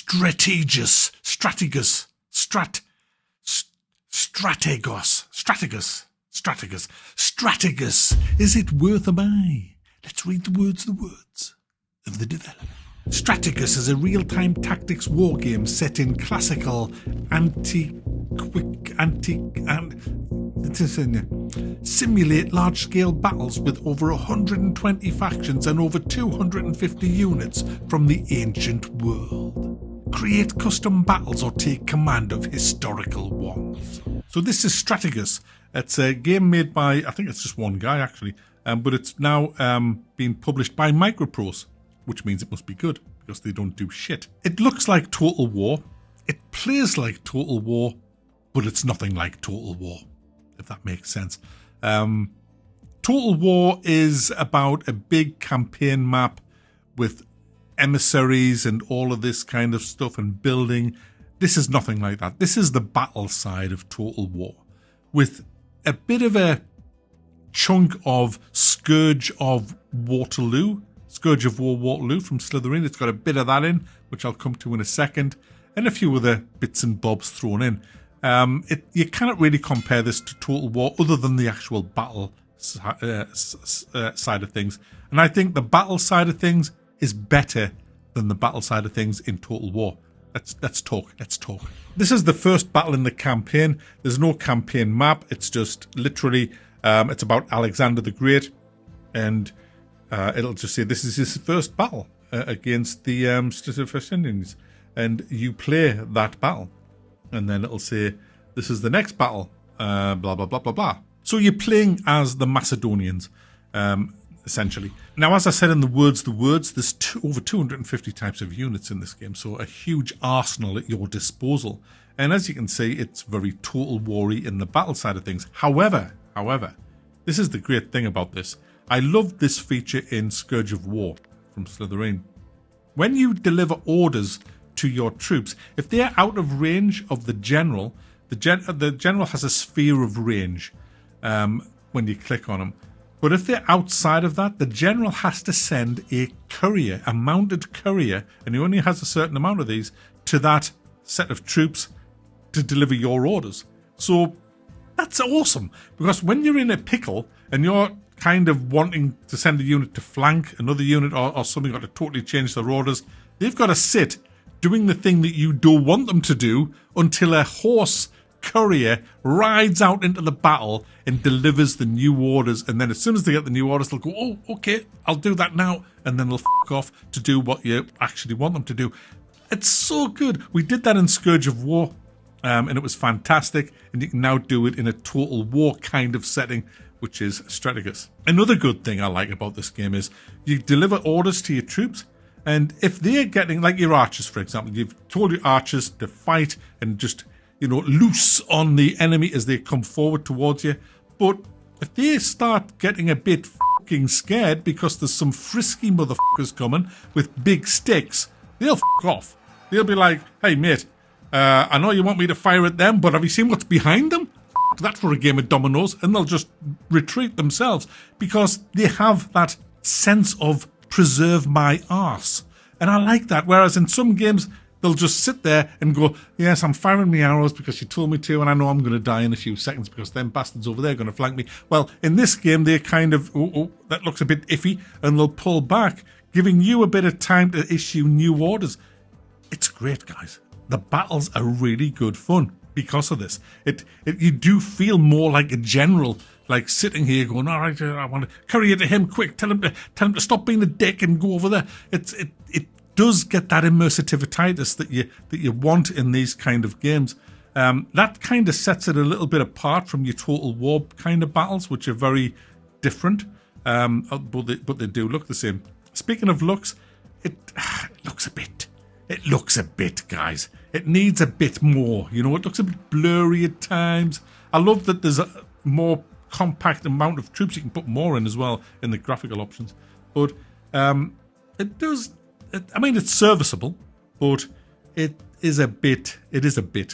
Strategos. Is it worth a buy? Let's read the words of the developer. Strategos is a real-time tactics wargame set in classical simulate large-scale battles with over 120 factions and over 250 units from the ancient world. Create custom battles or take command of historical ones. So this is Strategos. It's a game made by, I think it's just one guy actually, but it's now being published by Microprose, which means it must be good because they don't do shit. It looks like Total War. It plays like Total War, but it's nothing like Total War, if that makes sense. Total War is about a big campaign map with emissaries and all of this kind of stuff and building. This is nothing like that. This is the battle side of Total War with a bit of a chunk of Scourge of Waterloo, Scourge of War Waterloo from Slytherin. It's got a bit of that in, which I'll come to in a second, and a few other bits and bobs thrown in. You cannot really compare this to Total War other than the actual battle side of things. And I think the battle side of things is better than the battle side of things in Total War. Let's talk. This is the first battle in the campaign. There's no campaign map. It's just literally, it's about Alexander the Great. And it'll just say this is his first battle against the Strategos. And you play that battle. And then it'll say, this is the next battle, blah, blah, blah, blah, blah. So you're playing as the Macedonians, essentially. Now, as I said in the words, there's over 250 types of units in this game, so a huge arsenal at your disposal. And as you can see, it's very Total War-y in the battle side of things. However, this is the great thing about this. I love this feature in Scourge of War from Slytherin. When you deliver orders to your troops, if they're out of range of the general, the general has a sphere of range when you click on them. But if they're outside of that, the general has to send a courier, a mounted courier, and he only has a certain amount of these, to that set of troops to deliver your orders. So that's awesome, because when you're in a pickle and you're kind of wanting to send a unit to flank another unit or something, got to totally change their orders, they've got to sit doing the thing that you don't want them to do until a horse courier rides out into the battle and delivers the new orders, and then as soon as they get the new orders, they'll go, oh, okay, I'll do that now, and then they'll f*** off to do what you actually want them to do. It's so good. We did that in Scourge of War, and it was fantastic, and you can now do it in a Total War kind of setting, which is Strategos. Another good thing I like about this game is you deliver orders to your troops, and if they're getting, like your archers, for example, you've told your archers to fight and just, loose on the enemy as they come forward towards you. But if they start getting a bit fucking scared because there's some frisky motherfuckers coming with big sticks, they'll fuck off. They'll be like, hey mate, I know you want me to fire at them, but have you seen what's behind them? That for a game of dominoes. And they'll just retreat themselves because they have that sense of preserve my arse. And I like that. Whereas in some games, they'll just sit there and go, yes, I'm firing my arrows because you told me to, and I know I'm going to die in a few seconds because them bastards over there are going to flank me. Well, in this game, they kind of, that looks a bit iffy, and they'll pull back, giving you a bit of time to issue new orders. It's great, guys. The battles are really good fun because of this. You do feel more like a general, like sitting here going, all right, I want to carry it to him quick. Tell him to stop being a dick and go over there. It does get that immersitivitis that you want in these kind of games. That kind of sets it a little bit apart from your Total War kind of battles, which are very different, but they do look the same. Speaking of looks, it looks a bit, guys. It needs a bit more. It looks a bit blurry at times. I love that there's a more compact amount of troops you can put more in as well in the graphical options. But it does. It's serviceable, but it is a bit,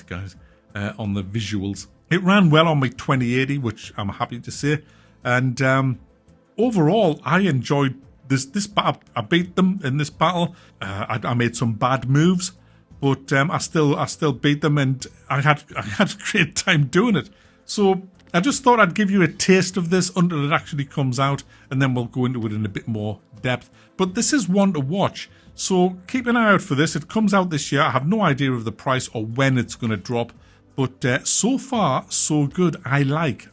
guys, on the visuals. It ran well on my 2080, which I'm happy to say. And overall, I enjoyed this battle. I beat them in this battle. I made some bad moves, but I still beat them, and I had a great time doing it. So I just thought I'd give you a taste of this until it actually comes out, and then we'll go into it in a bit more depth. But this is one to watch, so keep an eye out for this. It comes out this year. I have no idea of the price or when it's going to drop, but so far so good. I like.